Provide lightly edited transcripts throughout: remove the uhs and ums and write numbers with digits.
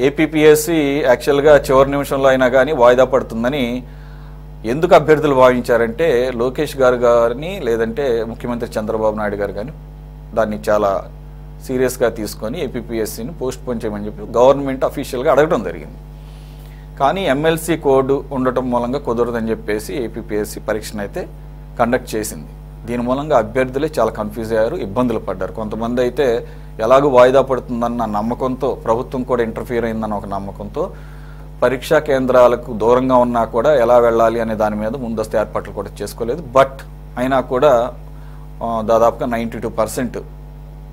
APPSC యాక్చువల్గా చివరి నిమిషంలో అయినా కానీ వాయిదా పడుతుందని ఎందుకు అభ్యర్థులు భావించారంటే లోకేష్ గారిని లేదంటే ముఖ్యమంత్రి చంద్రబాబు నాయుడు గారు కానీ దాన్ని చాలా సీరియస్గా తీసుకొని ఏపీపీఎస్సీని పోస్ట్ పోన్ చేయమని చెప్పి గవర్నమెంట్ అఫీషియల్గా అడగడం జరిగింది. కానీ ఎమ్మెల్సీ కోడ్ ఉండటం మూలంగా కుదరదని చెప్పేసి ఏపీపీఎస్సీ పరీక్షను అయితే కండక్ట్ చేసింది. దీని మూలంగా అభ్యర్థులే చాలా కన్ఫ్యూజ్ అయ్యారు, ఇబ్బందులు పడ్డారు. కొంతమంది అయితే ఎలాగూ వాయిదా పడుతుందన్న నమ్మకంతో, ప్రభుత్వం కూడా ఇంటర్ఫియర్ అయిందన్న ఒక నమ్మకంతో పరీక్షా కేంద్రాలకు దూరంగా ఉన్నా కూడా ఎలా వెళ్ళాలి అనే దాని మీద ముందస్తు ఏర్పాట్లు కూడా చేసుకోలేదు. బట్ అయినా కూడా దాదాపుగా 92%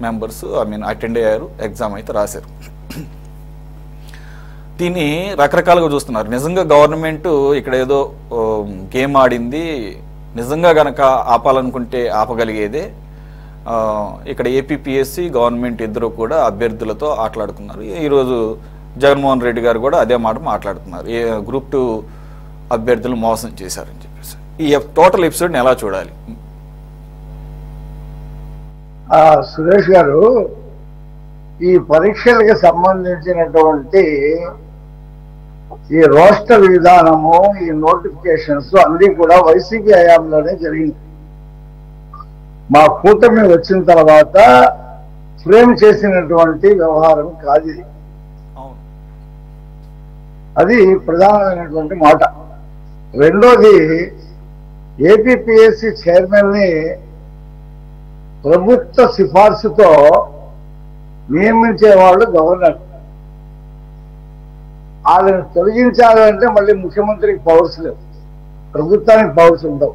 మెంబర్స్ అటెండ్ అయ్యారు, ఎగ్జామ్ అయితే రాశారు. దీన్ని రకరకాలుగా చూస్తున్నారు. నిజంగా గవర్నమెంట్ ఇక్కడ ఏదో గేమ్ ఆడింది, నిజంగా గనక ఆపాలనుకుంటే ఆపగలిగేదే. ఇక్కడ ఏపీపీఎస్సీ గవర్నమెంట్ ఇద్దరు కూడా అభ్యర్థులతో ఆటలాడుకున్నారు. ఈరోజు జగన్మోహన్ రెడ్డి గారు కూడా అదే మాట మాట్లాడుతున్నారు, గ్రూప్ 2 అభ్యర్థులు మోసం చేశారని చెప్పేసి. ఈ టోటల్ ఎపిసోడ్ని ఎలా చూడాలి? సురేష్ గారు, ఈ పరీక్షలకు సంబంధించినటువంటి ఈ రోస్టర్ విధానము, ఈ నోటిఫికేషన్స్ అన్ని కూడా వైసీపీ హయాంలోనే జరిగింది. మా కూటమి వచ్చిన తర్వాత ఫ్రేమ్ చేసినటువంటి వ్యవహారం కాదు ఇది. అది ప్రధానమైనటువంటి మాట. రెండోది, ఏపీపీఎస్సీ చైర్మన్ ని ప్రభుత్వ సిఫార్సుతో నియమించేవాళ్ళు గవర్నర్. వాళ్ళని తొలగించాలంటే మళ్ళీ ముఖ్యమంత్రికి పవర్స్ లేవు, ప్రభుత్వానికి పవర్స్ ఉండవు.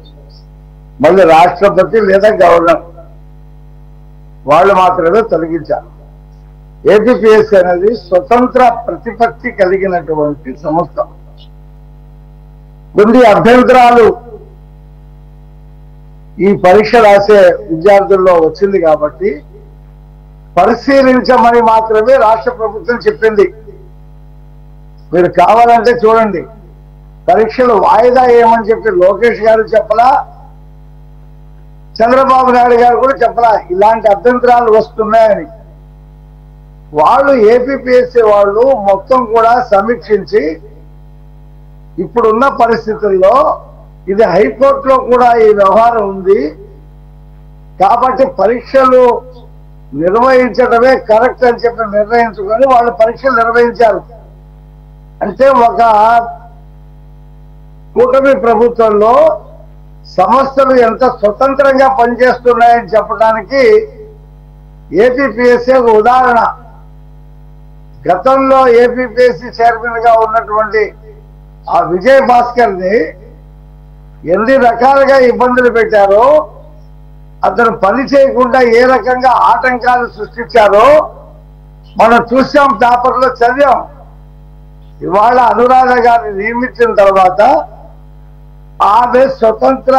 మళ్ళీ రాష్ట్రపతి లేదా గవర్నర్ వాళ్ళు మాత్రమే తొలగించాలి. ఏపీపీఎస్సీ అనేది స్వతంత్ర ప్రతిపత్తి కలిగినటువంటి సంస్థ. కొన్ని అభ్యంతరాలు ఈ పరీక్ష రాసే విద్యార్థుల్లో వచ్చింది కాబట్టి పరిశీలించమని మాత్రమే రాష్ట్ర ప్రభుత్వం చెప్పింది. మీరు కావాలంటే చూడండి, పరీక్షలు వాయిదా ఏమని చెప్పి లోకేష్ గారు చెప్పలా, చంద్రబాబు నాయుడు గారు కూడా చెప్పలా ఇలాంటి అభ్యంతరాలు వస్తున్నాయని. వాళ్ళు ఏపీపీఎస్సీ వాళ్ళు మొత్తం కూడా సమీక్షించి ఇప్పుడున్న పరిస్థితుల్లో ఇది హైకోర్టులో కూడా ఈ వ్యవహారం ఉంది కాబట్టి పరీక్షలు నిర్వహించడమే కరెక్ట్ అని చెప్పి నిర్ణయించుకొని వాళ్ళు పరీక్షలు నిర్వహించారు. అంటే ఒక కూటమి ప్రభుత్వంలో సంస్థలు ఎంత స్వతంత్రంగా పనిచేస్తున్నాయని చెప్పడానికి ఏపీపీఎస్సీ ఒక ఉదాహరణ. గతంలో ఏపీపీఎస్సీ చైర్మన్ గా ఉన్నటువంటి ఆ విజయ్ భాస్కర్ ని ఎన్ని రకాలుగా ఇబ్బందులు పెట్టారో, అతను పని చేయకుండా ఏ రకంగా ఆటంకాలు సృష్టించారో మనం చూసాం, పేపర్లో చదివాం. ఇవాళ అనురాధ గారిని నియమించిన తర్వాత ఆమె స్వతంత్ర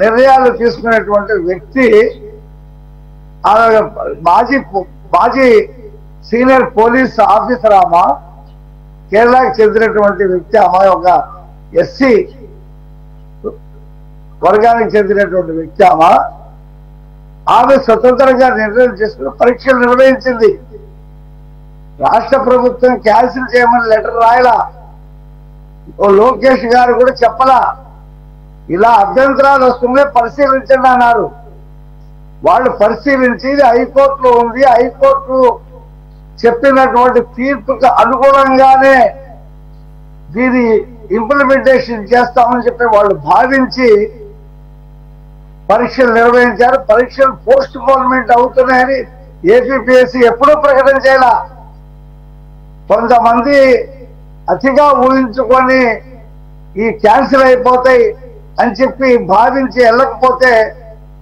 నిర్ణయాలు తీసుకునేటువంటి వ్యక్తి. మాజీ సీనియర్ పోలీస్ ఆఫీసర్ ఆమె, కేరళకు చెందినటువంటి వ్యక్తి. ఆమె ఒక ఎస్సీ వర్గానికి చెందినటువంటి వ్యక్తి. ఆమె స్వతంత్రంగా నిర్ణయం చేసుకుని పరీక్షలు నిర్వహించింది. రాష్ట్ర ప్రభుత్వం క్యాన్సిల్ చేయమని లెటర్ రాయలా, ఓ లోకేష్ గారు కూడా చెప్పలా. ఇలా అభ్యంతరాలు వస్తుంటే పరిశీలించండి అన్నారు. వాళ్ళు పరిశీలించి ఇది హైకోర్టులో ఉంది, హైకోర్టు చెప్పినటువంటి తీర్పుకు అనుగుణంగానే దీని ఇంప్లిమెంటేషన్ చేస్తామని చెప్పి వాళ్ళు భావించి పరీక్షలు నిర్వహించారు. పరీక్షలు పోస్ట్ పోన్మెంట్ అవుతున్నాయని ఏపీపీఎస్సీ ఎప్పుడూ ప్రకటన చేయాల. కొంతమంది అతిగా ఊహించుకొని ఈ క్యాన్సిల్ అయిపోతాయి అని చెప్పి భావించి వెళ్ళకపోతే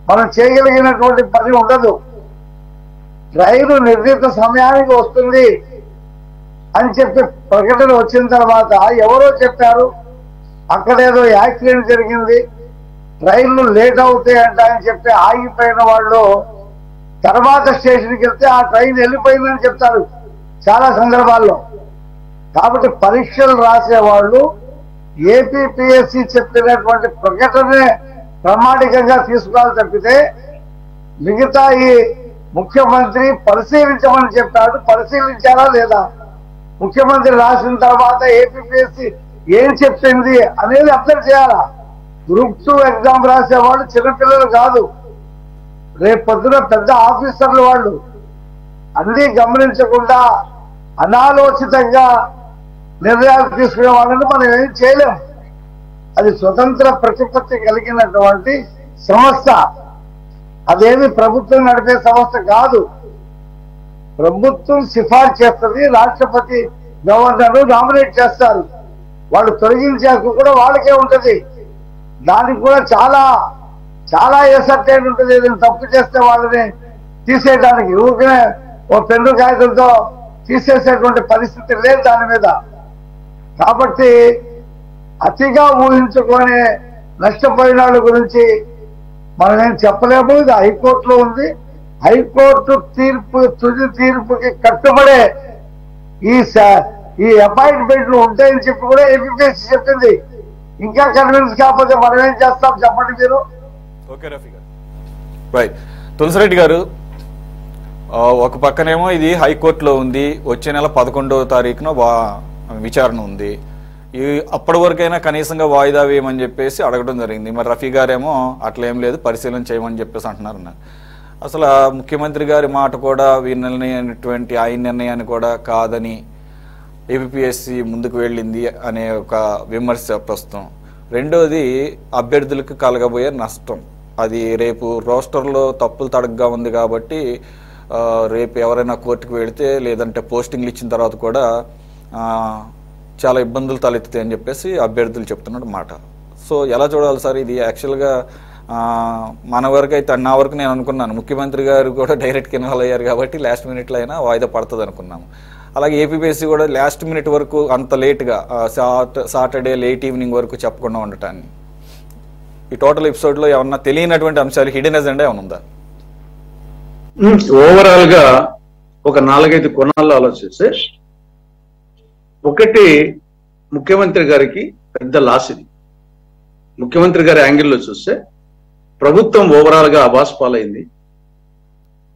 మనం చేయగలిగినటువంటి పని ఉండదు. రైలు నిర్ణీత సమయానికి వస్తుంది అని చెప్పి ప్రకటన వచ్చిన తర్వాత ఎవరో చెప్పారు అక్కడేదో యాక్సిడెంట్ జరిగింది, రైళ్లు లేట్ అవుతాయి అంట అని చెప్పి ఆగిపోయిన వాళ్ళు తర్వాత స్టేషన్కి వెళ్తే ఆ ట్రైన్ వెళ్ళిపోయిందని చెప్తారు చాలా సందర్భాల్లో. కాబట్టి పరీక్షలు రాసేవాళ్ళు ఏపీపీఎస్సీ చెప్పినటువంటి ప్రకటనే ప్రామాణికంగా తీసుకోవాలి తప్పితే మిగతా ఈ ముఖ్యమంత్రి పరిశీలించమని చెప్పాడు, పరిశీలించారా లేదా? ముఖ్యమంత్రి రాసిన తర్వాత ఏపీఎస్సి ఏం చెప్పింది అనేది అబ్జర్వ్ చేయాలా. గ్రూప్ 2 ఎగ్జామ్ రాసేవాళ్ళు చిన్నపిల్లలు కాదు, రేపు పొద్దున పెద్ద ఆఫీసర్లు వాళ్ళు. అన్నీ గమనించకుండా అనాలోచితంగా నిర్ణయాలు తీసుకునే వాళ్ళని మనం ఏం చేయలేం. అది స్వతంత్ర ప్రతిపత్తి కలిగినటువంటి సంస్థ, అదేమి ప్రభుత్వం నడిపే సంస్థ కాదు. ప్రభుత్వం సిఫార్సు చేస్తుంది, రాష్ట్రపతి గవర్నర్ నామినేట్ చేస్తారు, వాళ్ళు తొలగించే హక్కు కూడా వాళ్ళకే ఉంటది. దానికి కూడా చాలా చాలా ఎసర్టైన్ ఉంటుంది. ఏదైనా తప్పు చేస్తే వాళ్ళని తీసేయడానికి ఊరికనే ఓ పెన్ను కాగితంతో తీసేసేటువంటి పరిస్థితి లేదు దాని మీద. కాబట్టి అతిగా ఊహించుకొని నష్టపోయిన వాళ్ళ గురించి మనం ఏం చెప్పలేము. ఇది హైకోర్టులో ఉంది. హైకోర్టు తీర్పు, తుది తీర్పుకి కట్టుబడే ఈ అపాయింట్మెంట్లు ఉంటాయని చెప్పి కూడా ఏపీఎస్సీ చెప్పింది. ఇంకా కన్విన్స్ కాకపోతే మనం ఏం చేస్తాం చెప్పండి మీరు. ఓకే రఫీ గారు. రైట్. తులసిరెడ్డి గారు, ఒక పక్కనేమో ఇది హైకోర్టులో ఉంది, వచ్చే నెల 11వ తారీఖున విచారణ ఉంది. అప్పటి వరకైనా కనీసంగా వాయిదా వేయమని చెప్పేసి అడగడం జరిగింది. మరి రఫీ గారేమో అట్లేం లేదు, పరిశీలన చేయమని చెప్పేసి అంటున్నారు. అసలు ముఖ్యమంత్రి గారి మాట కూడా వీరి నిర్ణయమైనటువంటి ఆయన నిర్ణయాన్ని కూడా కాదని ఏపీఎస్సీ ముందుకు వెళ్ళింది అనే ఒక విమర్శ ప్రస్తుతం. రెండోది అభ్యర్థులకు కలగబోయే నష్టం. అది రేపు రోస్టర్లో తప్పులు తడగ్గా ఉంది కాబట్టి రేపు ఎవరైనా కోర్టుకు వెళితే లేదంటే పోస్టింగ్లు ఇచ్చిన తర్వాత కూడా చాలా ఇబ్బందులు తలెత్తుతాయి అని చెప్పేసి అభ్యర్థులు చెప్తున్నట్టు మాట. సో ఎలా చూడాలి సార్ ఇది? యాక్చువల్గా మన వరకు అయితే నా వరకు నేను అనుకున్నాను ముఖ్యమంత్రి గారు కూడా డైరెక్ట్గా ఇన్వాల్వ్ అయ్యారు కాబట్టి లాస్ట్ మినిట్లో అయినా వాయిదా పడుతుంది అనుకున్నాము. అలాగే ఏపీఎస్సీ కూడా లాస్ట్ మినిట్ వరకు అంత లేట్గా సాటర్డే లేట్ ఈవినింగ్ వరకు చెప్పకుండా ఉండటాన్ని, ఈ టోటల్ ఎపిసోడ్లో ఏమన్నా తెలియనటువంటి అంశాలు, హిడెన్ ఎజెండా ఏమైనా ఉందా? ఓవరాల్ గా ఒక 4-5 కోణాల్లో ఆలోచిస్తే, ఒకటి ముఖ్యమంత్రి గారికి పెద్ద లాస్ ఇది. ముఖ్యమంత్రి గారి యాంగిల్లో చూస్తే ప్రభుత్వం ఓవరాల్ గా అబాస్ పాలైంది.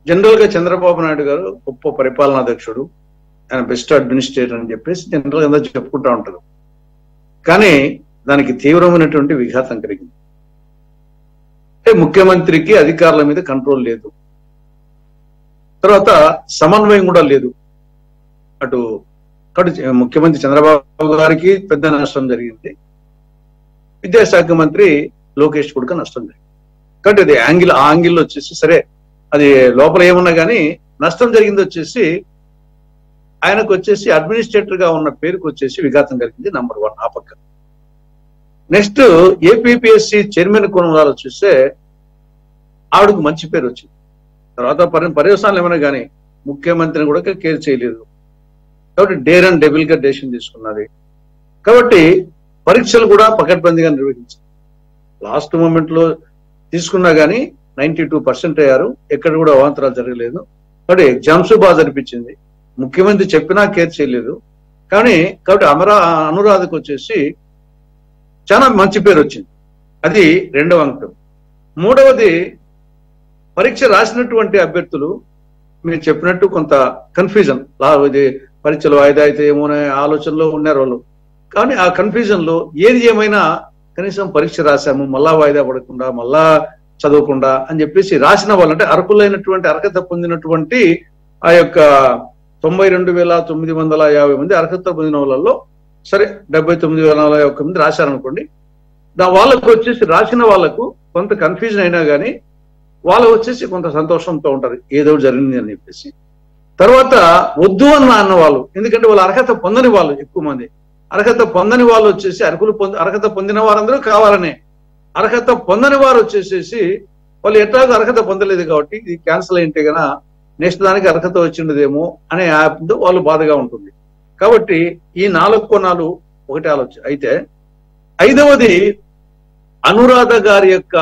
జనరల్ గా చంద్రబాబు నాయుడు గారు గొప్ప పరిపాలనాధ్యక్షుడు, ఆయన బెస్ట్ అడ్మినిస్ట్రేటర్ అని చెప్పేసి జనరల్ గా అందరూ చెప్పుకుంటా ఉంటారు. కానీ దానికి తీవ్రమైనటువంటి విఘాతం కలిగింది. అంటే ముఖ్యమంత్రికి అధికారుల మీద కంట్రోల్ లేదు, తర్వాత సమన్వయం కూడా లేదు. అటు ముఖ్యమంత్రి చంద్రబాబు గారికి పెద్ద నష్టం జరిగింది, విద్యాశాఖ మంత్రి లోకేష్ కూడా నష్టం జరిగింది. కాబట్టి అది ఆ యాంగిల్లో వచ్చేసి సరే, అది లోపల ఏమన్నా కానీ నష్టం జరిగింది వచ్చేసి ఆయనకు వచ్చేసి అడ్మినిస్ట్రేటర్ గా ఉన్న పేరుకు వచ్చేసి విఘాతం కలిగింది. నంబర్ 1 ఆ పక్క. నెక్స్ట్ ఏపీఎస్సీ చైర్మన్ కోణాలు చూస్తే ఆవిడకు మంచి పేరు వచ్చింది. తర్వాత పర్యవసానాలు ఏమైనా కానీ ముఖ్యమంత్రిని కూడా కేర్ చేయలేదు కాబట్టి డేర్ అండ్ డెబిల్ గా డెసిషన్ తీసుకున్నది. కాబట్టి పరీక్షలు కూడా పకడ్బందీగా నిర్వహించారు. లాస్ట్ మూమెంట్ లో తీసుకున్నా కానీ 92% అయ్యారు, ఎక్కడ కూడా అవాంతరాలు జరగలేదు. కాబట్టి ఎగ్జామ్స్ బాగా జరిపించింది. ముఖ్యమంత్రి చెప్పినా కేర్ చేయలేదు. కాబట్టి అనురాధకు వచ్చేసి చాలా మంచి పేరు వచ్చింది. అది 2వ అంకం. 3వది పరీక్ష రాసినటువంటి అభ్యర్థులు మీరు చెప్పినట్టు కొంత కన్ఫ్యూజన్, ఇది పరీక్షలు వాయిదా అయితే ఏమో అనే ఆలోచనలో ఉన్నారు వాళ్ళు. కానీ ఆ కన్ఫ్యూజన్ లో ఏది ఏమైనా కనీసం పరీక్ష రాశాము, మళ్ళా వాయిదా పడకుండా మళ్ళా చదవకుండా అని చెప్పేసి రాసిన వాళ్ళు, అంటే అర్హులైనటువంటి అర్హత పొందినటువంటి ఆ యొక్క 92,950 మంది అర్హత పొందిన వాళ్ళలో సరే 79,001 మంది రాశారనుకోండి. వాళ్ళకు వచ్చేసి రాసిన వాళ్ళకు కొంత కన్ఫ్యూజన్ అయినా కానీ వాళ్ళు వచ్చేసి కొంత సంతోషంతో ఉంటారు, ఏదో జరిగింది అని చెప్పేసి. తర్వాత వద్దు అన్న వాళ్ళు, ఎందుకంటే వాళ్ళు అర్హత పొందని వాళ్ళు ఎక్కువ మంది, అర్హత పొందని వాళ్ళు వచ్చేసి అర్హత పొందిన వారందరూ కావాలనే, అర్హత పొందని వారు వచ్చేసేసి వాళ్ళు ఎట్లాగో అర్హత పొందలేదు కాబట్టి ఇది క్యాన్సిల్ అయింటే గనా నెక్స్ట్ దానికి అర్హత వచ్చిండదేమో అనే యాప్తో వాళ్ళు బాధగా ఉంటుంది. కాబట్టి ఈ 4 కోణాలు ఒకటి ఆలోచన. అయితే 5వది అనురాధ గారి యొక్క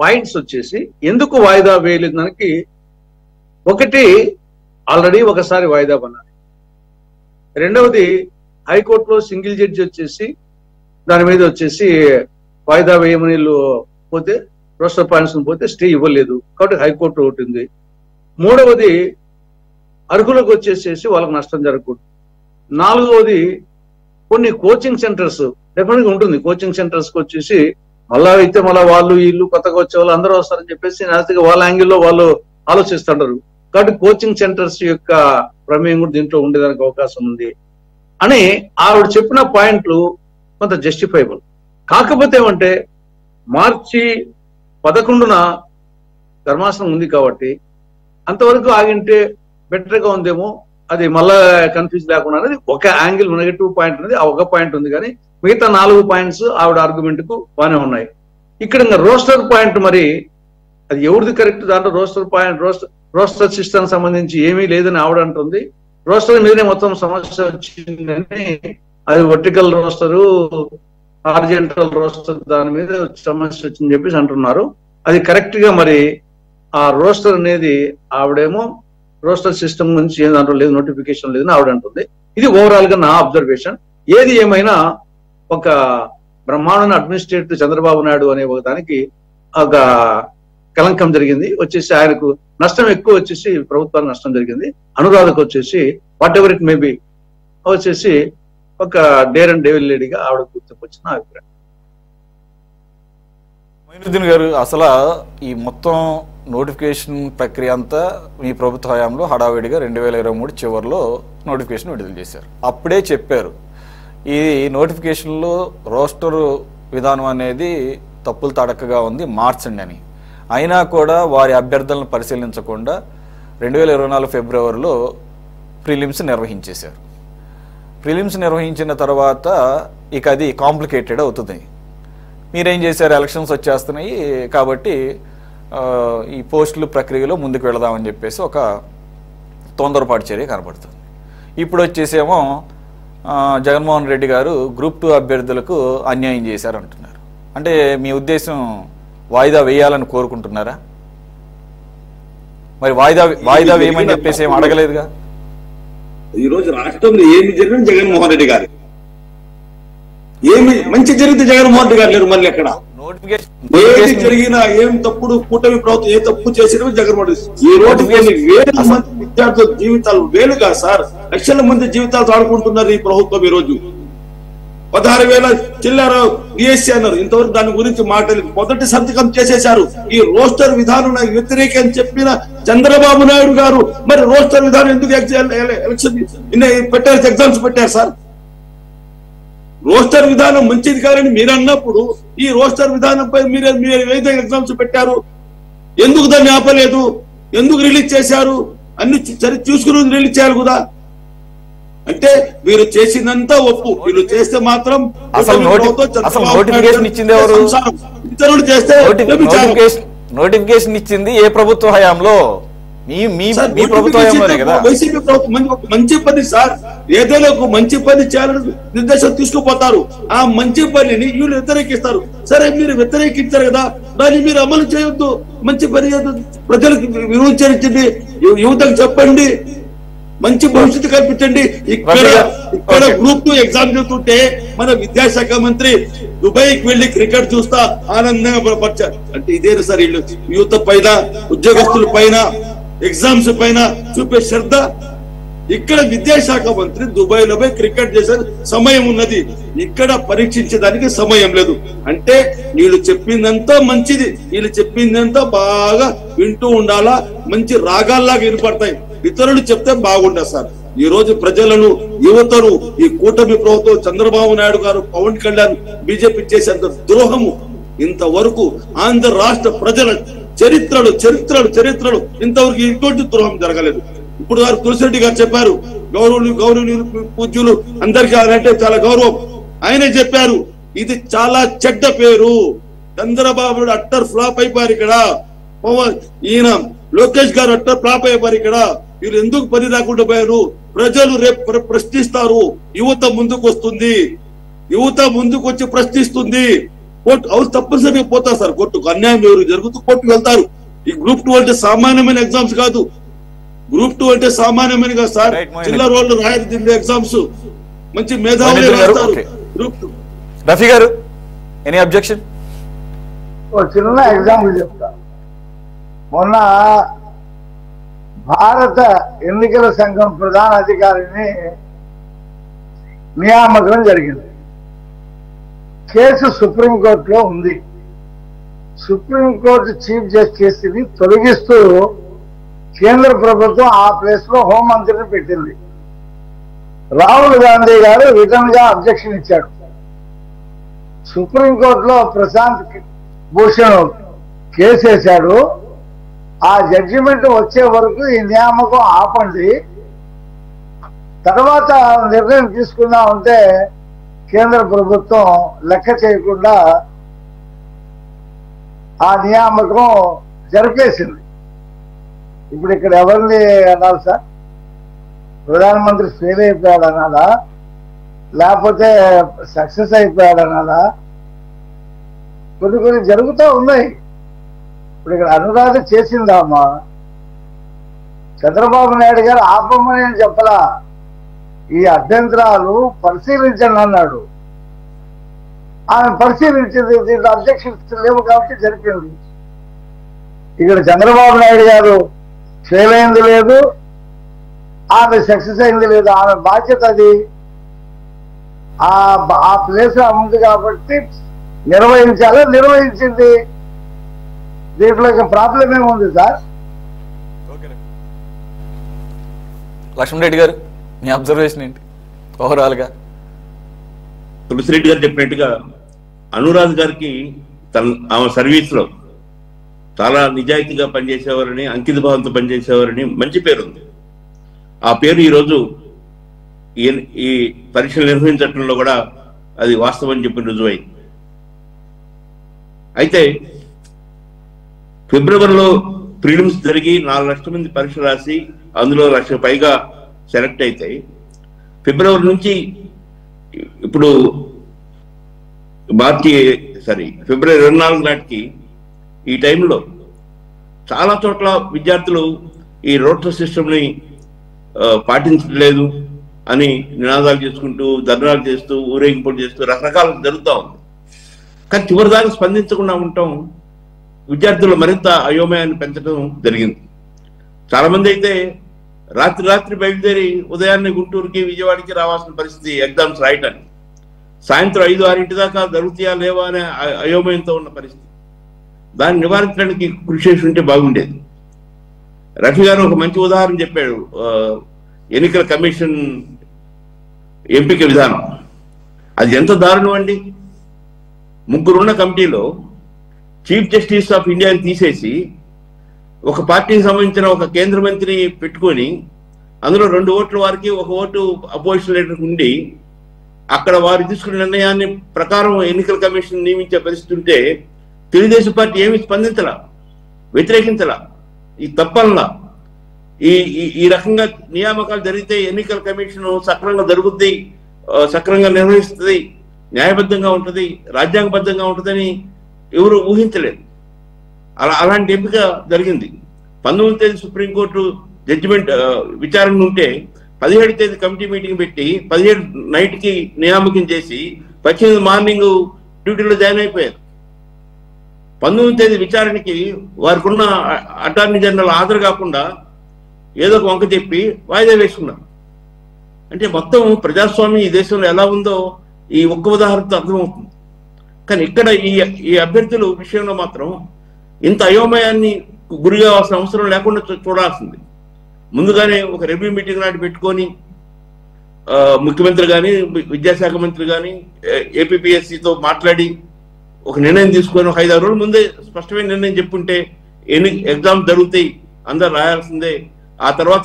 పాయింట్స్ వచ్చేసి ఎందుకు వాయిదా వేయలేదు దానికి, ఒకటి ఆల్రెడీ ఒకసారి వాయిదా పన్నారు. 2వది హైకోర్టులో సింగిల్ జడ్జి వచ్చేసి దాని మీద వచ్చేసి వాయిదా వేయమని పోతే రోస్టర్ పాయింట్స్ పోతే స్టే ఇవ్వలేదు కాబట్టి హైకోర్టు ఒకటి ఉంది. 3వది అర్హులకు వచ్చేసేసి వాళ్ళకి నష్టం జరగకూడదు. నాలుగవది కొన్ని కోచింగ్ సెంటర్స్ డెఫినెట్ గా ఉంటుంది. కోచింగ్ సెంటర్స్ కి వచ్చేసి మళ్ళా అయితే మళ్ళీ వాళ్ళు వీళ్ళు కొత్తగా వచ్చే వాళ్ళు అందరూ వస్తారని చెప్పేసి నాస్తిగా వాళ్ళ యాంగిల్లో వాళ్ళు ఆలోచిస్తుంటారు. కాబట్టి కోచింగ్ సెంటర్స్ యొక్క ప్రమేయం కూడా దీంట్లో ఉండేదానికి అవకాశం ఉంది అని ఆవిడ చెప్పిన పాయింట్లు కొంత జస్టిఫైబుల్. కాకపోతే ఏమంటే మార్చి 11న ధర్మాసనం ఉంది కాబట్టి అంతవరకు ఆగింటే బెటర్ గా ఉందేమో, అది మళ్ళా కన్ఫ్యూజ్ లేకుండా అనేది ఒక యాంగిల్ నెగటివ్ పాయింట్ అనేది ఆ ఒక పాయింట్ ఉంది. కానీ మిగతా 4 పాయింట్స్ ఆవిడ ఆర్గ్యుమెంట్ కు బాగానే ఉన్నాయి. ఇక్కడ ఇంకా రోస్టర్ పాయింట్ మరి అది ఎవరిది కరెక్ట్? దాంట్లో రోస్టర్ పాయింట్ రోస్టర్ సిస్టమ్ సంబంధించి ఏమీ లేదని ఆవిడ అంటుంది. రోస్టర్ మీదనే మొత్తం సమస్య వచ్చిందని, అది వర్టికల్ రోస్టరు హారిజంటల్ రోస్టర్ దాని మీద సమస్య వచ్చిందని చెప్పేసి అంటున్నారు. అది కరెక్ట్ గా మరి ఆ రోస్టర్ అనేది ఆవిడేమో రోస్టర్ సిస్టమ్ నుంచి ఏం దాంట్లో లేదు, నోటిఫికేషన్ లేదని ఆవిడ అంటుంది. ఇది ఓవరాల్ గా నా అబ్జర్వేషన్. ఏది ఏమైనా ఒక బ్రహ్మాండ అడ్మినిస్ట్రేటివ్ చంద్రబాబు నాయుడు అనే ఒక దానికి ఒక కలంకం జరిగింది. వచ్చేసి ఆయనకు నష్టం ఎక్కువ, వచ్చేసి ప్రభుత్వానికి నష్టం జరిగింది. అనురాధకు వచ్చేసి what ever it may be వచ్చేసి ఒక డేర్ అండ్ డేవిల్ లేడీగా ఆవిడ గుర్తుకొచ్చిన అభిప్రాయం. మొయినుద్దీన్ గారు, అసలు ఈ మొత్తం నోటిఫికేషన్ ప్రక్రియ అంతా మీ ప్రభుత్వ హయాంలో హడావిడిగా 2023 చివరిలో నోటిఫికేషన్ విడుదల చేశారు. అప్పుడే చెప్పారు ఈ నోటిఫికేషన్లో రోస్టర్ విధానం అనేది తప్పులు తడకగా ఉంది, మార్చండి అని. అయినా కూడా వారి అభ్యర్థులను పరిశీలించకుండా 2024 ఫిబ్రవరిలో ప్రిలిమ్స్ నిర్వహించేశారు. ప్రిలిమ్స్ నిర్వహించిన తర్వాత ఇక అది కాంప్లికేటెడ్ అవుతుంది. మీరేం చేశారు? ఎలక్షన్స్ వచ్చేస్తున్నాయి కాబట్టి ఈ పోస్టుల ప్రక్రియలో ముందుకు వెళదామని చెప్పేసి ఒక తొందరపాటు చర్య కనబడుతుంది. ఇప్పుడు వచ్చేసేమో జగన్మోహన్ రెడ్డి గారు గ్రూప్ 2 అభ్యర్థులకు అన్యాయం చేశారంటున్నారు. అంటే మీ ఉద్దేశం వాయిదా వేయాలని కోరుకుంటున్నారా? మరి వాయిదా వేయమని చెప్పేసి ఏం అడగలేదుగా. ఈ రోజు రాష్ట్రంలో ఏమి జరిగిన జగన్మోహన్ రెడ్డి గారు, ఏమి మంచి జరిగితే జగన్మోహన్ రెడ్డి గారు లేరు. మళ్ళీ ఎక్కడ ఏది జరిగినా ఏం తప్పుడు కూటమి ప్రభుత్వం ఏ తప్పు చేసినా జగన్మోహన్ రెడ్డి. ఈ రోజు కొన్ని వేల మంది విద్యార్థుల జీవితాలు, వేలుగా సార్ లక్షల మంది జీవితాలు ఆడుకుంటున్నారు ఈ ప్రభుత్వం. ఈ రోజు 16,000 చిల్లర డిఎస్సీ అన్నారు, ఇంతవరకు దాని గురించి మాట్లాడలేదు. మొదటి సంతకం చేసేశారు. ఈ రోస్టర్ విధానం నాకు వ్యతిరేకం అని చెప్పిన చంద్రబాబు నాయుడు గారు మరి రోస్టర్ విధానం ఎందుకు ఎలక్షన్ పెట్టారు, ఎగ్జామ్స్ పెట్టారు సార్? రోస్టర్ విధానం మంచిది కాదని మీరు అన్నప్పుడు ఈ రోస్టర్ విధానంపై మీరు ఏదైతే ఎగ్జామ్స్ పెట్టారు, ఎందుకు దాన్ని ఆపలేదు? ఎందుకు రిలీజ్ చేశారు? అన్ని చూసుకుని రిలీజ్ చేయాలి కదా. అంటే మీరు చేసినంత ఒప్పు, వీళ్ళు చేస్తే మాత్రం నోటిఫికేషన్ ఇచ్చింది ఎవరు? ఇతరులు చేస్తే నోటిఫికేషన్ ఇచ్చింది ఏ ప్రభుత్వ హయాంలో? మీ ప్రభుత్వ హయాంలోనే కదా. వైసీపీ ప్రభుత్వం మంచి పని సార్, ఏదైనా ఒక మంచి పని చేయాలని నిర్దేశం తీసుకుపోతారు. ఆ మంచి పనిని వీళ్ళు వ్యతిరేకిస్తారు. సరే మీరు వ్యతిరేకించారు కదా, దాన్ని మీరు అమలు చేయొద్దు. మంచి పని ప్రజలకు వివరించింది, యువతకు చెప్పండి, మంచి భవిష్యత్తు కల్పించండి. ఇక్కడ గ్రూప్ 2 ఎగ్జామ్ చదువుతుంటే మన విద్యాశాఖ మంత్రి దుబాయ్కి వెళ్లి క్రికెట్ చూస్తా ఆనందంగా పడ్డారు. అంటే ఇదే సార్ వీళ్ళు యువత పైన, ఉద్యోగస్తుల పైన, ఎగ్జామ్స్ పైన చూపే శ్రద్ధ. ఇక్కడ విద్యాశాఖ మంత్రి దుబాయ్ లో పోయి క్రికెట్ చేసే సమయం ఉన్నది, ఇక్కడ పరీక్షించడానికి సమయం లేదు. అంటే వీళ్ళు చెప్పిందంతా మంచిది, వీళ్ళు చెప్పిందంతా బాగా వింటూ ఉండాలా, మంచి రాగాల్లాగా వినపడతాయి. ఇతరులు చెప్తే బాగుండదు సార్. ఈ రోజు ప్రజలను, యువతను ఈ కూటమి ప్రభుత్వం చంద్రబాబు నాయుడు గారు, పవన్ కళ్యాణ్, బీజేపీ చేసేంత ద్రోహము ఇంతవరకు ఆంధ్ర రాష్ట్ర ప్రజల చరిత్రలు ఇంతవరకు ఇటువంటి ద్రోహం జరగలేదు. ఇప్పుడు గారు తులసిరెడ్డి గారు చెప్పారు, గౌరవనీయులు పూజ్యులు అందరికీ అంటే చాలా గౌరవం. ఆయనే చెప్పారు ఇది చాలా చెడ్డ పేరు, చంద్రబాబు నాయుడు అట్టర్ ఫ్లాప్ అయిపోయారు ఇక్కడ, ఈయన లోకేష్ గారు అట్టర్ ఫ్లాప్ అయిపోయారు ఇక్కడ, వీళ్ళు ఎందుకు పని రాకుండా పోయారు? ప్రజలు రేపు ప్రశ్నిస్తారు, యువత ముందుకు వస్తుంది, యువత ముందుకు వచ్చి ప్రశ్నిస్తుంది. కోర్టు అవును తప్పనిసరిగా పోతారు సార్, కోర్టుకు అన్యాయం ఎవరు జరుగుతూ కోర్టుకు వెళ్తారు. ఈ గ్రూప్ 2 అంటే సామాన్యమైన ఎగ్జామ్స్ కాదు, గ్రూప్ 2 అంటే సామాన్యమైన కాదు సార్. చిల్లర వాళ్ళు రాయరు దీని ఎగ్జామ్స్, మంచి మేధావులు రాస్తారు గ్రూప్ 2. రఫీ గారు ఎనీ అబ్జెక్షన్? చిన్న ఎగ్జాంపుల్ చెప్తా. మొన్న భారత ఎన్నికల సంఘం ప్రధాన అధికారిని నియామకం జరిగింది. కేసు సుప్రీంకోర్టులో ఉంది. సుప్రీంకోర్టు చీఫ్ జస్టిస్ని తొలగిస్తూ కేంద్ర ప్రభుత్వం ఆ ప్లేస్ లో హోంమంత్రిని పెట్టింది. రాహుల్ గాంధీ గారు రిటర్న్ గా అబ్జెక్షన్ ఇచ్చాడు. సుప్రీంకోర్టులో ప్రశాంత్ భూషణ్ కేసు వేశాడు. ఆ జడ్జిమెంట్ వచ్చే వరకు ఈ నియామకం ఆపండి, తర్వాత నిర్ణయం తీసుకుందామంటే కేంద్ర ప్రభుత్వం లెక్క చేయకుండా ఆ నియామకం జరిపేసింది. ఇప్పుడు ఇక్కడ ఎవరిని అనాలి సార్? ప్రధానమంత్రి ఫెయిల్ అయిపోయాడు అనాలా, లేకపోతే సక్సెస్ అయిపోయాడు అనాలా? కొన్ని జరుగుతూ ఉన్నాయి. ఇప్పుడు ఇక్కడ అనురాధ చేసిందామా? చంద్రబాబు నాయుడు గారు ఆపమని అని చెప్పలా, ఈ అభ్యంతరాలు పరిశీలించండి అన్నాడు. ఆమె పరిశీలించింది, దీంట్లో అబ్జెక్షన్స్ లేవు కాబట్టి జరిపింది. ఇక్కడ చంద్రబాబు నాయుడు గారు ఫెయిల్ అయింది లేదు, ఆమె సక్సెస్ అయింది లేదు. ఆమె బాధ్యత అది. ఆ ప్లేస్ ఉంది కాబట్టి నిర్వహించాలో నిర్వహించింది. దీంట్లో ప్రాబ్లం ఏముంది సార్? లక్ష్మణ్ రెడ్డి గారు మీ అబ్జర్వేషన్ ఏంటి ఓవరాల్ గా? తులసిరెడ్డి గారు చెప్పినట్టుగా అనురాధ్ గారికి ఆమె సర్వీస్ లో చాలా నిజాయితీగా పనిచేసేవారని, అంకిత భావంతో పనిచేసేవారని మంచి పేరు ఉంది. ఆ పేరు ఈరోజు ఈ పరీక్షలు నిర్వహించడంలో కూడా అది వాస్తవం చెప్పి రుజువైంది. అయితే ఫిబ్రవరిలో ప్రిలిమ్స్ జరిగి 4 లక్షల మంది పరీక్ష రాసి అందులో 1 లక్ష పైగా సెలెక్ట్ అయితే ఫిబ్రవరి నుంచి ఇప్పుడు ఫిబ్రవరి 24 నాటికి ఈ టైంలో చాలా చోట్ల విద్యార్థులు ఈ రోటర్ సిస్టమ్ని పాటించలేదు అని నినాదాలు చేసుకుంటూ, ధర్నాలు చేస్తూ, ఊరేగింపులు చేస్తూ రకరకాలు జరుగుతూ ఉంది. కానీ చివరిదాకా స్పందించకుండా ఉండటం విద్యార్థులు మరింత అయోమయాన్ని పెంచడం జరిగింది. చాలా మంది అయితే రాత్రి బయలుదేరి ఉదయాన్నే గుంటూరుకి, విజయవాడకి రావాల్సిన పరిస్థితి ఎగ్జామ్స్ రాయటానికి. సాయంత్రం 5-6 దాకా జరుగుతాయా లేవా అనే అయోమయంతో ఉన్న పరిస్థితి. దాన్ని నివారించడానికి కృషి చేసి ఉంటే బాగుండేది. రఫీ గారు ఒక మంచి ఉదాహరణ చెప్పాడు. ఎన్నికల కమిషన్ ఎంపిక విధానం అది ఎంత దారుణం అండి. 3 ఉన్న కమిటీలో చీఫ్ జస్టిస్ ఆఫ్ ఇండియాని తీసేసి ఒక పార్టీకి సంబంధించిన ఒక కేంద్ర మంత్రిని పెట్టుకొని అందులో 2 ఓట్లు వారికి, 1 ఓటు అపోజిషన్ లీడర్కి ఉండి అక్కడ వారు తీసుకున్న నిర్ణయాన్ని ప్రకారం ఎన్నికల కమిషన్ నియమించే పరిస్థితి ఉంటే తెలుగుదేశం పార్టీ ఏమి స్పందించలా, వ్యతిరేకించలా. ఈ తప్పల్లా ఈ రకంగా నియామకాలు జరిగితే ఎన్నికల కమిషన్ సక్రమంగా జరుగుద్ది, సక్రమంగా నిర్వహిస్తుంది, న్యాయబద్ధంగా ఉంటుంది, రాజ్యాంగబద్ధంగా ఉంటుందని ఎవరు ఊహించలేదు. అలాంటి ఎంపిక జరిగింది. 19వ తేదీ సుప్రీంకోర్టు జడ్జిమెంట్ విచారణ ఉంటే 17వ తేదీ కమిటీ మీటింగ్ పెట్టి 17 నైట్కి నియామకం చేసి 18 మార్నింగ్ డ్యూటీలో జాయిన్ అయిపోయారు. 19వ తేదీ విచారణకి వారికి ఉన్న అటార్నీ జనరల్ హాజరు కాకుండా ఏదో ఒక వంక చెప్పి వాయిదా వేసుకున్నారు. అంటే మొత్తం ప్రజాస్వామ్యం ఈ దేశంలో ఎలా ఉందో ఈ ఒక్క ఉదాహరణతో అర్థమవుతుంది. కానీ ఇక్కడ ఈ అభ్యర్థుల విషయంలో మాత్రం ఇంత అయోమయాన్ని గురి కావాల్సిన అవసరం లేకుండా చూడాల్సింది. ముందుగానే ఒక రివ్యూ మీటింగ్ నాటి పెట్టుకొని ముఖ్యమంత్రి కానీ, విద్యాశాఖ మంత్రి కానీ, ఏపీపీఎస్సీతో మాట్లాడి ఒక నిర్ణయం తీసుకొని 5-6 రోజుల ముందే స్పష్టమైన నిర్ణయం చెప్పుంటే ఎగ్జామ్ జరుగుతాయి, అందరు రాయాల్సిందే, ఆ తర్వాత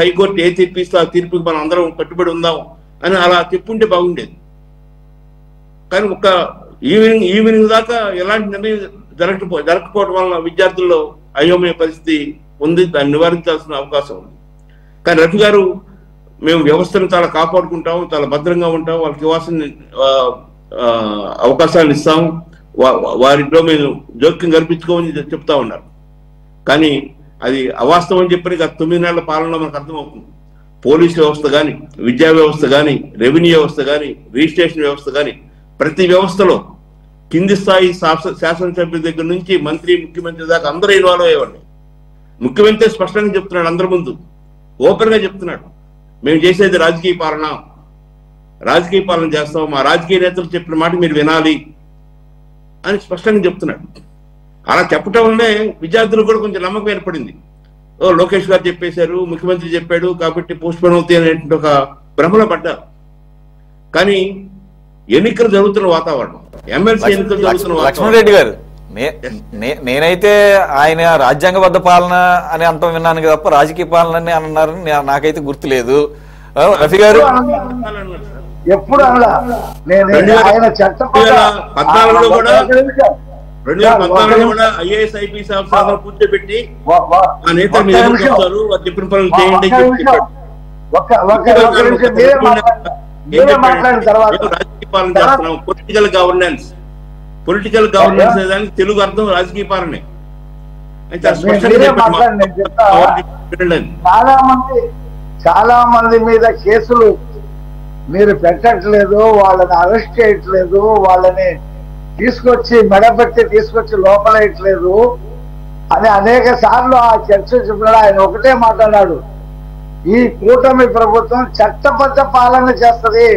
హైకోర్టు ఏ తీర్పు ఇస్తే ఆ తీర్పుకి మనం అందరం కట్టుబడి ఉందాం అని అలా చెప్పుంటే బాగుండేది. కానీ ఒక ఈవినింగ్ దాకా ఎలాంటి నిర్ణయం జరగకపోవడం వలన విద్యార్థుల్లో అయోమయ పరిస్థితి ఉంది. దాన్ని నివారించాల్సిన అవకాశం ఉంది. కానీ రఫీ గారు మేము వ్యవస్థను చాలా కాపాడుకుంటాం, చాలా భద్రంగా ఉంటాం, వాళ్ళకి ఇవ్వాల్సిన అవకాశాలు ఇస్తాం, వారిలో మేము జోక్యం కల్పించుకోమని చెప్తా ఉన్నారు. కానీ అది అవాస్తవం చెప్పని గత 9 నెలల పాలనలో మనకు అర్థమవుతుంది. పోలీసు వ్యవస్థ కానీ, విద్యా వ్యవస్థ కానీ, రెవెన్యూ వ్యవస్థ కానీ, రిజిస్ట్రేషన్ వ్యవస్థ కానీ ప్రతి వ్యవస్థలో కింది స్థాయి శాసనసభ్యుల దగ్గర నుంచి మంత్రి, ముఖ్యమంత్రి దాకా అందరూ ఇన్వాల్వ్ అయ్యేవాళ్ళు. ముఖ్యమంత్రి స్పష్టంగా చెప్తున్నాడు, అందరి ముందు ఓపెన్ గా చెప్తున్నాడు, మేము చేసేది రాజకీయ పాలన, రాజకీయ పాలన చేస్తాం, మా రాజకీయ నేతలు చెప్పిన మాట మీరు వినాలి అని స్పష్టంగా చెప్తున్నాడు. అలా చెప్పటం వల్లే విద్యార్థులకు కూడా కొంచెం నమ్మకం ఏర్పడింది. లోకేష్ గారు చెప్పేశారు, ముఖ్యమంత్రి చెప్పాడు కాబట్టి పోస్ట్ పోన్ అవుతాయి అనేటువంటి ఒక భ్రమలో పడ్డారు. కానీ ఎన్నికలు జరుగుతున్న వాతావరణం, ఎమ్మెల్సీ ఎన్నికలు జరుగుతున్న లక్ష్మణ్ రెడ్డి గారు, నేనైతే ఆయన రాజ్యాంగబద్ధ పాలన అని అంతం విన్నాను తప్ప రాజకీయ పాలన అని అన్నారని నాకైతే గుర్తులేదు. రఫీ గారు ఎప్పుడు అనలా. ఆయన చట్టంలో కూడా 2014 కూడా ఐఏఎస్ ఐపీఎస్ ఆఫీసర్ కూర్చోబెట్టి ఆ నేత మీద చెప్తారు, చెప్పిన పనులు చేయండి రాజకీయ పాలన చేస్తున్నాం. పొలిటికల్ గవర్నెన్స్ దానికి తెలుగు అర్థం రాజకీయ పాలనే. చాలా మంది మీద కేసులు మీరు పెట్టట్లేదు, వాళ్ళని అరెస్ట్ చేయట్లేదు, వాళ్ళని తీసుకొచ్చి మెడపెట్టి తీసుకొచ్చి లోపలేయట్లేదు అని అనేక సార్లు ఆ చర్చ చెప్పినాడు. ఆయన ఒకటే మాట్లాడాడు, ఈ కూటమి ప్రభుత్వం చట్టబద్ధ పాలన చేస్తుంది,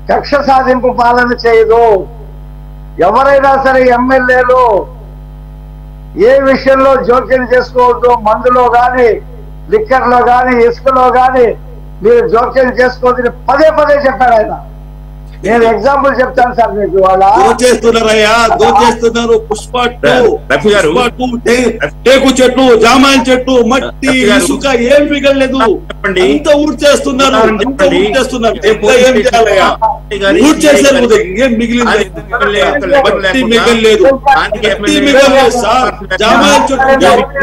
కక్ష సాధింపు పాలన చేయదు. ఎవరైనా సరే ఎమ్మెల్యేలు ఏ విషయంలో జోక్యం చేసుకోవద్దు, మందులో గాని లిక్కర్లో గాని ఇసుకలో గాని మీరు జోక్యం చేసుకోవద్దని పదే పదే చెప్పాడు ఆయన. నేను ఎగ్జాంపుల్ చెప్తాను సార్ మీకు. దోచేస్తున్నారు పుష్ప 2, టేకు చెట్టు, జామాయిల చెట్టు, మట్టి, ఇసుక ఏం మిగలలేదు, ఎంత ఊడ్చేస్తున్నారు, ఏం చేయాలయ్యా? ఊడ్చేసారు, ఏం మిగిలింది? మట్టి మిగలలేదు, సార్. జామాయిల చెట్టు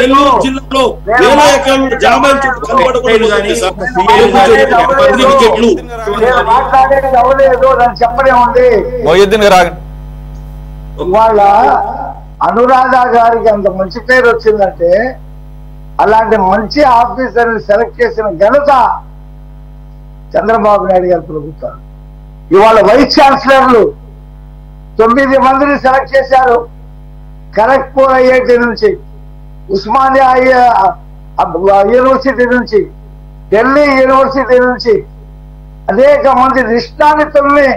నెల్లూరు జిల్లాలో వేల ఎకరాలు జామాయిల చెట్టు కనబడకూడదు చెట్లు. చెప్పనే ఉంది. ఇవాళ అనురాధ గారికి అంత మంచి పేరు వచ్చిందంటే అలాంటి మంచి ఆఫీసర్ని సెలెక్ట్ చేసిన ఘనత చంద్రబాబు నాయుడు గారి ప్రభుత్వం. ఇవాళ వైస్ ఛాన్సలర్లు 9 మందిని సెలెక్ట్ చేశారు. ఖరగ్పూర్ ఐఐటి నుంచి, ఉస్మానియా యూనివర్సిటీ నుంచి, ఢిల్లీ యూనివర్సిటీ నుంచి అనేక మంది నిష్ణాతుల్ని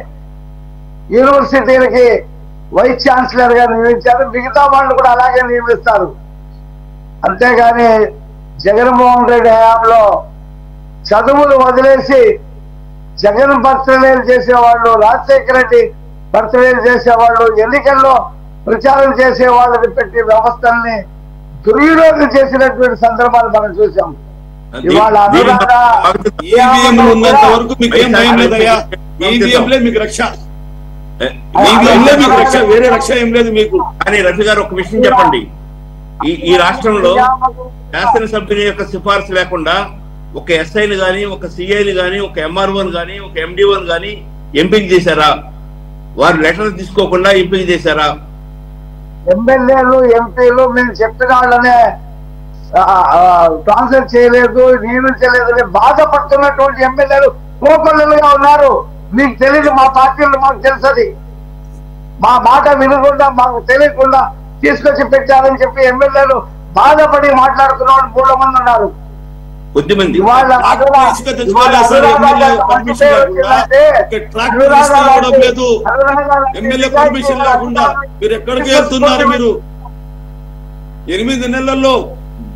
యూనివర్సిటీలకి వైస్ ఛాన్సలర్ గా నియమించారు. మిగతా వాళ్ళు కూడా అలాగే నియమిస్తారు. అంతేగాని జగన్మోహన్ రెడ్డి హయాంలో చదువులు వదిలేసి జగన్ బర్త్డేలు చేసేవాళ్ళు, రాజశేఖర రెడ్డి బర్త్డేలు చేసేవాళ్ళు, ఎన్నికల్లో ప్రచారం చేసే వాళ్ళని పెట్టి వ్యవస్థల్ని దుర్వినియోగం చేసినటువంటి సందర్భాలు మనం చూసాం. ఇవాళ ఉన్నంత వరకు మీకు ఏం భయం లేదయ్యా. ఈవీఎంలే మీకు రక్ష, మీకు రక్ష, వేరే రక్ష ఏం లేదు మీకు. కానీ రఫీ గారు ఒక విషయం చెప్పండి, ఈ రాష్ట్రంలో శాసనసభ్యుని యొక్క సిఫార్సు లేకుండా ఒక ఎస్ఐని గాని, ఒక సిఐని గాని, ఒక ఎంఆర్ఓని గాని, ఒక ఎండిఓని గాని ఎంపిక చేశారా? వారు లెటర్ తీసుకోకుండా ఎంపిక చేశారా? ఎమ్మెల్యేలు ఎంపీలు మేము చెప్పిన వాళ్ళనే ట్రాన్స్ఫర్ చేయలేదు, నియమించలేదు బాధపడుతున్నటువంటి ఎమ్మెల్యేలు కోపల్లుగా ఉన్నారు. మీకు తెలియదు, మా పార్టీలు మాకు తెలుసది. మా మాట వినకుండా మాకు తెలియకుండా తీసుకొచ్చి పెట్టారని చెప్పి ఎమ్మెల్యేలు బాధపడి మాట్లాడుతున్న వాళ్ళు 3 మంది ఉన్నారు. కొద్దిమంది ఎమ్మెల్యే పర్మిషన్ లేకుండా మీరు ఎక్కడికి వెళ్తున్నారు? మీరు 8 నెలల్లో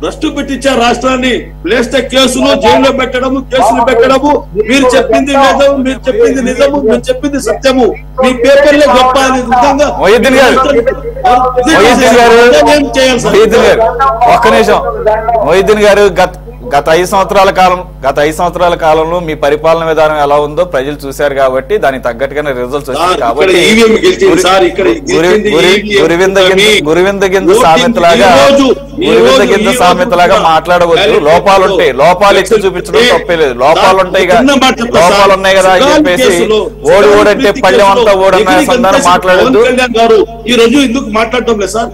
భ్రష్టు పెట్టించారు రాష్ట్రాన్ని. ప్లేస్తే కేసులు, జైల్లో పెట్టడము, కేసులు పెట్టడము. మీరు చెప్పింది వేదము, మీరు చెప్పింది నిజము, మీరు చెప్పింది సత్యము. మీ పేపర్లే గొప్ప అని విధంగా ఒక్క నిమిషం. మొహిద్దీన్ గారు, గత 5 సంవత్సరాల కాలంలో మీ పరిపాలన విధానం ఎలా ఉందో ప్రజలు చూశారు కాబట్టి దానికి తగ్గట్టుగానే రిజల్ట్స్ వచ్చాయి. కాబట్టి గురువింద సామెతలాగా మాట్లాడవద్దు. లోపాలు ఎత్తి చూపించడం తప్పేలేదు. లోపాలు ఉన్నాయి కదా అని చెప్పేసి ఓడంటే పళ్ళెం అంతా ఓడన్న సందర్భం మాట్లాడద్దు. ఈ రోజు ఎందుకు మాట్లాడటం లేదు సార్?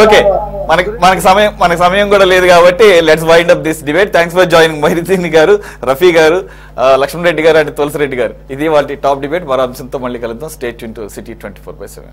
ఓకే, మనకి సమయం కూడా లేదు కాబట్టి let's wind up this debate. Thanks for joining Mohiuddin గారు, రఫీ గారు, లక్ష్మణ్ రెడ్డి గారు అండ్ తులసి రెడ్డి గారు. ఇది వాళ్ళ టాప్ డిబేట్. మరో అంశంతో మళ్ళీ కలుద్దాం. Stay tune to city 24/7.